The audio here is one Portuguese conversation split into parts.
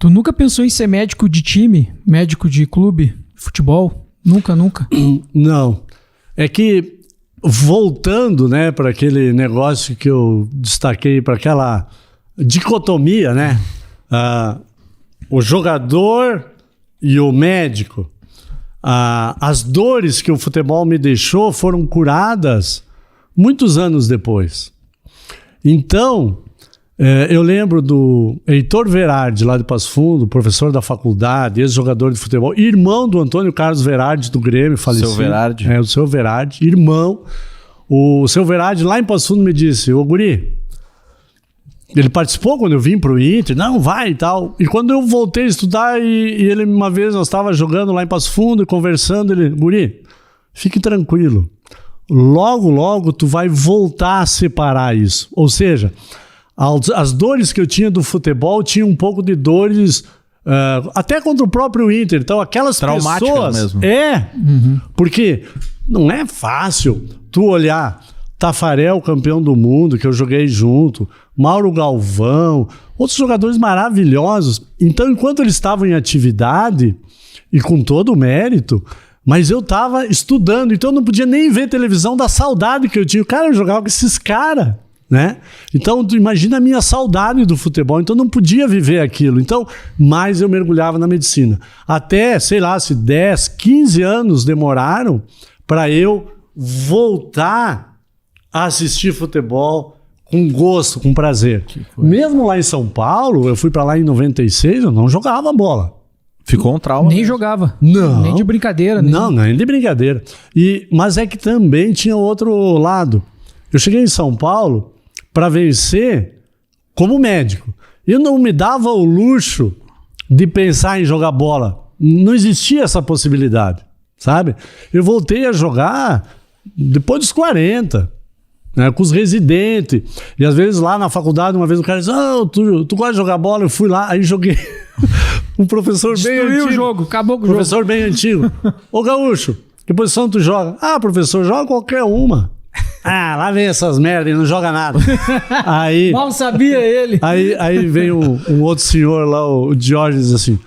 Tu nunca pensou em ser médico de time? Médico de clube? Futebol? Nunca? Não. É que, voltando, né, para aquele negócio que eu destaquei, para aquela dicotomia, né? O jogador e o médico. As dores que o futebol me deixou foram curadas muitos anos depois. Então, eu lembro do Heitor Verardi, lá de Passo Fundo, professor da faculdade, ex-jogador de futebol, irmão do Antônio Carlos Verardi, do Grêmio, falecido. Seu Verardi. O seu Verardi, irmão. O seu Verardi, lá em Passo Fundo, me disse: ô guri, ele participou quando eu vim pro Inter, não, vai e tal. E quando eu voltei a estudar, e ele, uma vez, nós estávamos jogando lá em Passo Fundo e conversando, ele: guri, fique tranquilo. Logo, logo, tu vai voltar a separar isso. Ou seja, as dores que eu tinha do futebol tinha um pouco de dores até contra o próprio Inter. Então, aquelas pessoas... mesmo. Porque não é fácil tu olhar Tafarel, campeão do mundo, que eu joguei junto, Mauro Galvão, outros jogadores maravilhosos. Então, enquanto eles estavam em atividade, e com todo o mérito, mas eu estava estudando, então eu não podia nem ver televisão da saudade que eu tinha. Cara, eu jogava com esses caras, né? Então, tu imagina a minha saudade do futebol, então eu não podia viver aquilo. Então, mais eu mergulhava na medicina. Até, sei lá, se 10, 15 anos demoraram para eu voltar a assistir futebol com gosto, com prazer. Mesmo lá em São Paulo, eu fui para lá em 96, eu não jogava bola. Ficou um trauma. Nem jogava. Não. Nem de brincadeira. Não, nem de brincadeira. Mas é que também tinha outro lado. Eu cheguei em São Paulo para vencer como médico. Eu não me dava o luxo de pensar em jogar bola. Não existia essa possibilidade, sabe? Eu voltei a jogar depois dos 40, né, com os residentes. E às vezes lá na faculdade, uma vez o cara disse: tu gosta de jogar bola? Eu fui lá, aí joguei. Um professor bem antigo. O jogo, acabou com o professor jogo. Bem antigo. Ô Gaúcho, que posição tu joga? Professor, joga qualquer uma. Lá vem essas merdas e não joga nada. Aí, mal sabia ele. Aí vem um outro senhor lá, o Diógenes, assim: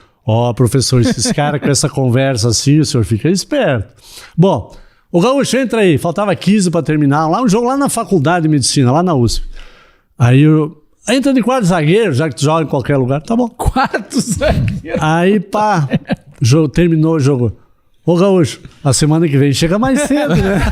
professor, esses caras com essa conversa assim, o senhor fica esperto. Bom, o Gaúcho, entra aí. Faltava 15 para terminar. Um jogo lá na faculdade de medicina, lá na USP. Aí entra de quarto zagueiro, já que tu joga em qualquer lugar. Tá bom. Quarto zagueiro. Aí, terminou o jogo. Ô Gaúcho, a semana que vem chega mais cedo, né?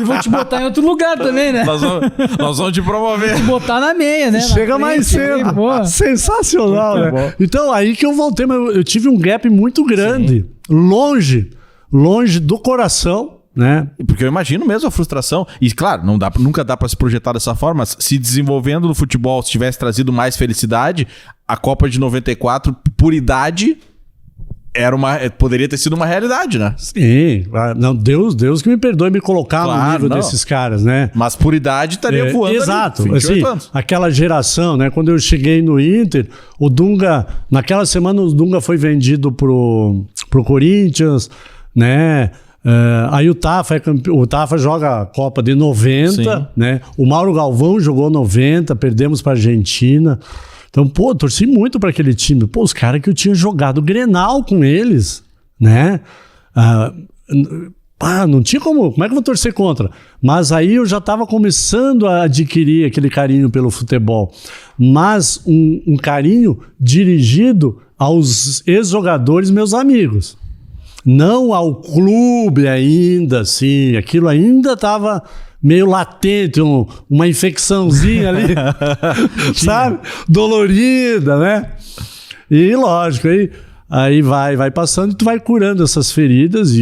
E vou te botar em outro lugar também, né? Nós vamos te promover. Vou te botar na meia, né? Chega mais cedo. Sensacional, muito né? Bom. Então, aí que eu voltei, mas eu tive um gap muito grande. Sim. Longe do coração, né? Porque eu imagino mesmo a frustração. E claro, nunca dá pra se projetar dessa forma, mas se desenvolvendo no futebol, se tivesse trazido mais felicidade, a Copa de 94, por idade, poderia ter sido uma realidade, né? Sim. Não, Deus que me perdoe me colocar no nível desses caras, né? Mas por idade estaria voando. Exato. Ali, 28 assim, anos. Aquela geração, né? Quando eu cheguei no Inter, o Dunga, naquela semana o Dunga foi vendido pro Corinthians, né? Aí o Tafa joga a Copa de 90, né? O Mauro Galvão jogou 90, perdemos para a Argentina. Então, torci muito para aquele time. Os caras que eu tinha jogado Grenal com eles, né? Não tinha como é que eu vou torcer contra? Mas aí eu já estava começando a adquirir aquele carinho pelo futebol. Mas um carinho dirigido aos ex-jogadores, meus amigos. Não ao clube ainda, assim. Aquilo ainda estava meio latente, uma infecçãozinha ali, sabe? Dolorida, né? E lógico, aí vai passando e tu vai curando essas feridas.